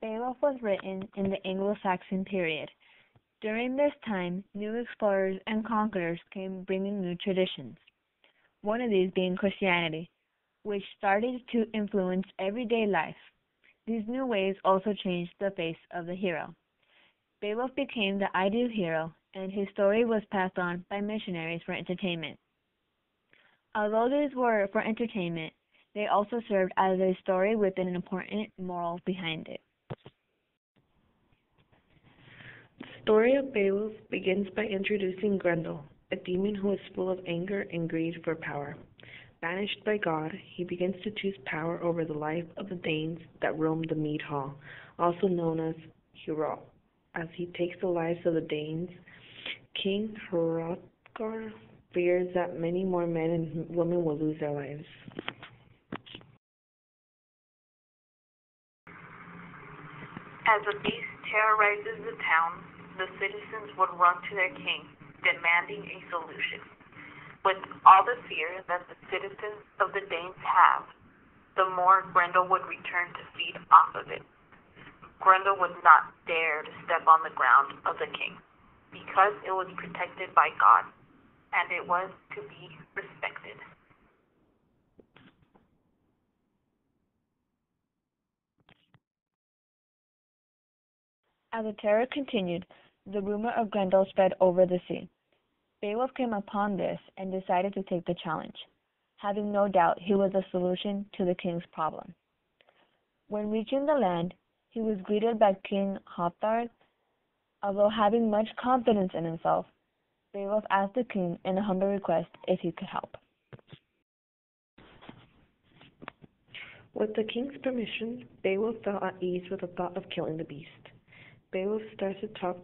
Beowulf was written in the Anglo-Saxon period. During this time, new explorers and conquerors came bringing new traditions, one of these being Christianity, which started to influence everyday life. These new ways also changed the face of the hero. Beowulf became the ideal hero, and his story was passed on by missionaries for entertainment. Although these were for entertainment, they also served as a story with an important moral behind it. The story of Beowulf begins by introducing Grendel, a demon who is full of anger and greed for power. Banished by God, he begins to choose power over the life of the Danes that roam the mead hall, also known as Hrothgar. As he takes the lives of the Danes, King Hrothgar fears that many more men and women will lose their lives. As the beast terrorizes the town, the citizens would run to their king, demanding a solution. With all the fear that the citizens of the Danes have, the more Grendel would return to feed off of it. Grendel would not dare to step on the ground of the king, because it was protected by God, and it was to be respected. As the terror continued, the rumor of Grendel spread over the sea. Beowulf came upon this and decided to take the challenge, having no doubt he was the solution to the king's problem. When reaching the land, he was greeted by King Hrothgar. Although having much confidence in himself, Beowulf asked the king in a humble request if he could help. With the king's permission, Beowulf felt at ease with the thought of killing the beast. Beowulf started to talk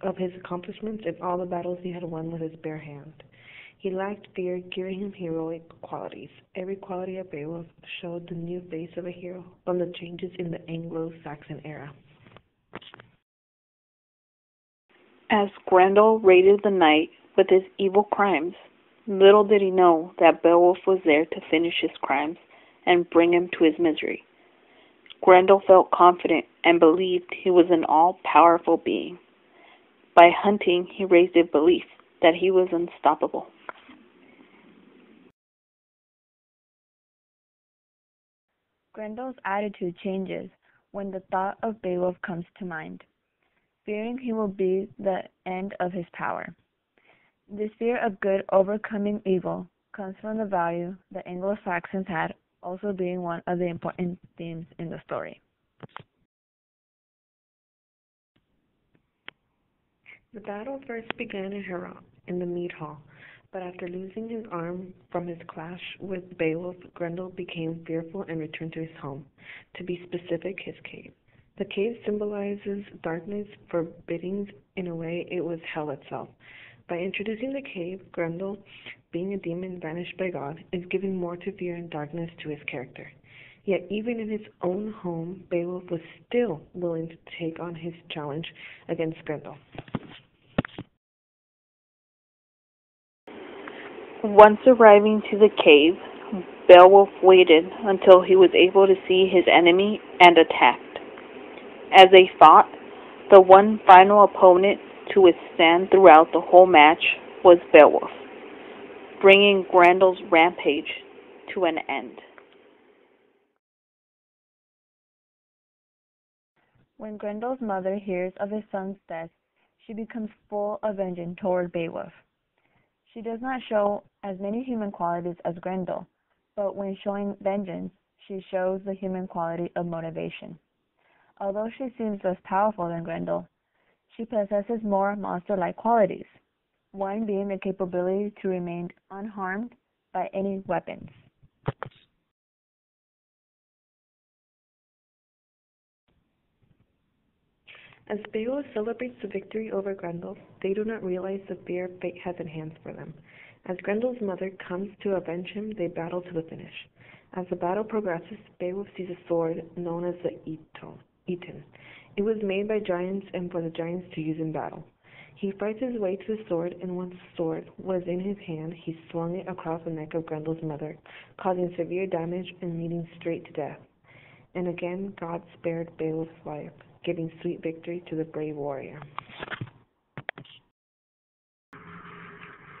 of his accomplishments and all the battles he had won with his bare hand. He lacked fear, giving him heroic qualities. Every quality of Beowulf showed the new face of a hero from the changes in the Anglo-Saxon era. As Grendel raided the knight with his evil crimes, little did he know that Beowulf was there to finish his crimes and bring him to his misery. Grendel felt confident and believed he was an all-powerful being. By hunting, he raised a belief that he was unstoppable. Grendel's attitude changes when the thought of Beowulf comes to mind, fearing he will be the end of his power. This fear of good overcoming evil comes from the value the Anglo-Saxons had, also being one of the important themes in the story. The battle first began in Herat, in the mead hall, but after losing his arm from his clash with Beowulf, Grendel became fearful and returned to his home, to be specific, his cave. The cave symbolizes darkness, forbidding in a way it was hell itself. By introducing the cave, Grendel, being a demon banished by God, is giving more to fear and darkness to his character. Yet even in his own home, Beowulf was still willing to take on his challenge against Grendel. Once arriving to the cave, Beowulf waited until he was able to see his enemy and attacked. As they fought, the one final opponent to withstand throughout the whole match was Beowulf, bringing Grendel's rampage to an end. When Grendel's mother hears of his son's death, she becomes full of vengeance toward Beowulf. She does not show as many human qualities as Grendel, but when showing vengeance, she shows the human quality of motivation. Although she seems less powerful than Grendel, she possesses more monster-like qualities, one being the capability to remain unharmed by any weapons. As Beowulf celebrates the victory over Grendel, they do not realize the fear fate has in hand for them. As Grendel's mother comes to avenge him, they battle to the finish. As the battle progresses, Beowulf sees a sword known as the Eton. It was made by giants and for the giants to use in battle. He fights his way to the sword, and once the sword was in his hand, he swung it across the neck of Grendel's mother, causing severe damage and leading straight to death. And again God spared Beowulf's life, giving sweet victory to the brave warrior.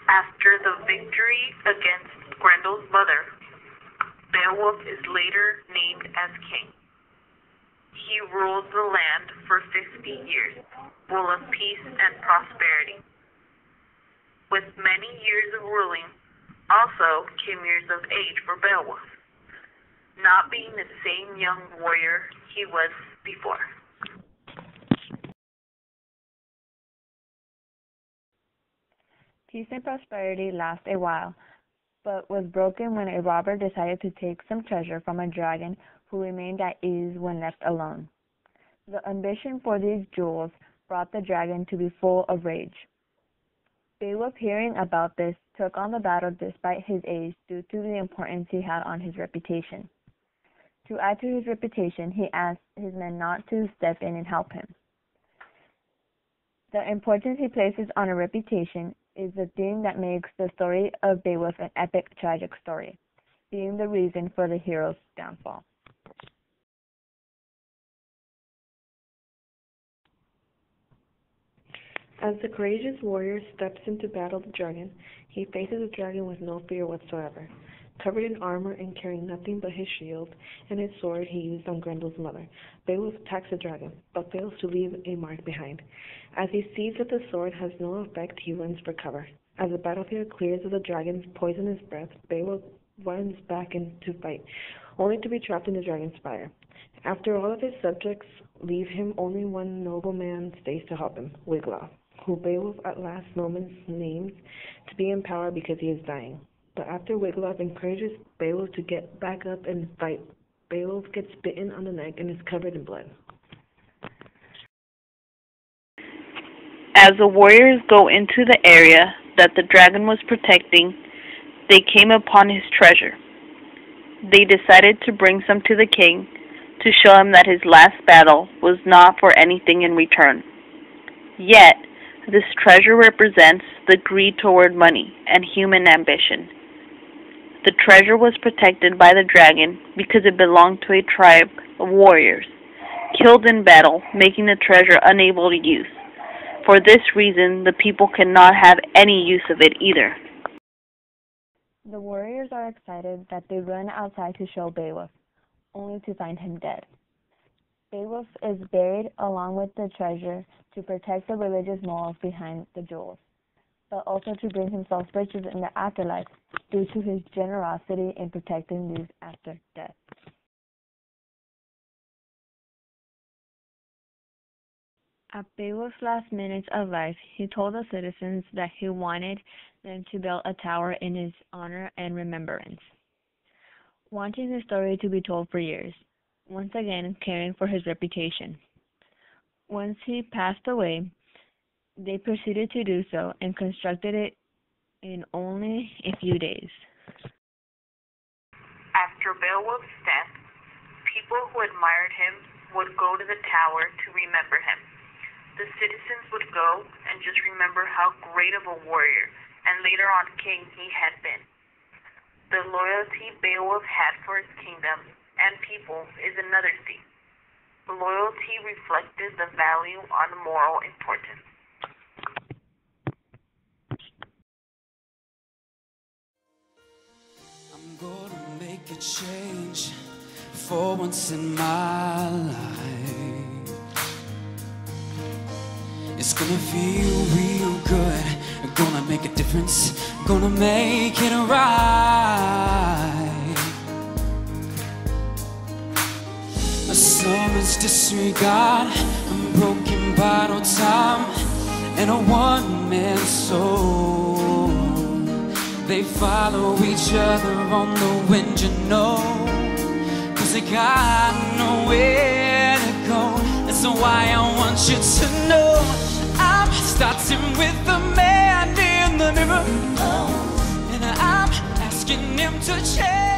After the victory against Grendel's mother, Beowulf is later named as king. He ruled the land for 50 years, full of peace and prosperity. With many years of ruling, also came years of age for Beowulf, not being the same young warrior he was before. Peace and prosperity last a while, but was broken when a robber decided to take some treasure from a dragon who remained at ease when left alone. The ambition for these jewels brought the dragon to be full of rage. Beowulf, hearing about this, took on the battle despite his age due to the importance he had on his reputation. To add to his reputation, he asked his men not to step in and help him. The importance he places on a reputation is the theme that makes the story of Beowulf an epic, tragic story, being the reason for the hero's downfall. As the courageous warrior steps into battle with the dragon, he faces the dragon with no fear whatsoever. Covered in armor and carrying nothing but his shield and his sword he used on Grendel's mother, Beowulf attacks the dragon, but fails to leave a mark behind. As he sees that the sword has no effect, he runs for cover. As the battlefield clears of the dragon's poisonous breath, Beowulf runs back in to fight, only to be trapped in the dragon's fire. After all of his subjects leave him, only one noble man stays to help him, Wiglaf, who Beowulf at last moments names to be in power because he is dying. But after Wiglaf encourages Beowulf to get back up and fight, Beowulf gets bitten on the neck and is covered in blood. As the warriors go into the area that the dragon was protecting, they came upon his treasure. They decided to bring some to the king to show him that his last battle was not for anything in return. Yet, this treasure represents the greed toward money and human ambition. The treasure was protected by the dragon because it belonged to a tribe of warriors, killed in battle, making the treasure unable to use. For this reason, the people cannot have any use of it either. The warriors are excited that they run outside to show Beowulf, only to find him dead. Beowulf is buried along with the treasure to protect the religious morals behind the jewels, but also to bring himself riches in the afterlife due to his generosity in protecting these after death. At Beowulf's last minutes of life, he told the citizens that he wanted them to build a tower in his honor and remembrance, wanting his story to be told for years, once again caring for his reputation. Once he passed away, they proceeded to do so and constructed it in only a few days. After Beowulf's death, people who admired him would go to the tower to remember him. The citizens would go and just remember how great of a warrior and later on king he had been. The loyalty Beowulf had for his kingdom and people is another theme. Loyalty reflected the value on moral importance. I'm gonna make a change for once in my life. It's gonna feel real good. I'm gonna make a difference. I'm gonna make it right. A summer's disregard, a broken bottle time, and a one-man soul. They follow each other on the wind, you know, 'cause they got nowhere to go. That's why I want you to know I'm starting with the man in the mirror, and I'm asking him to change.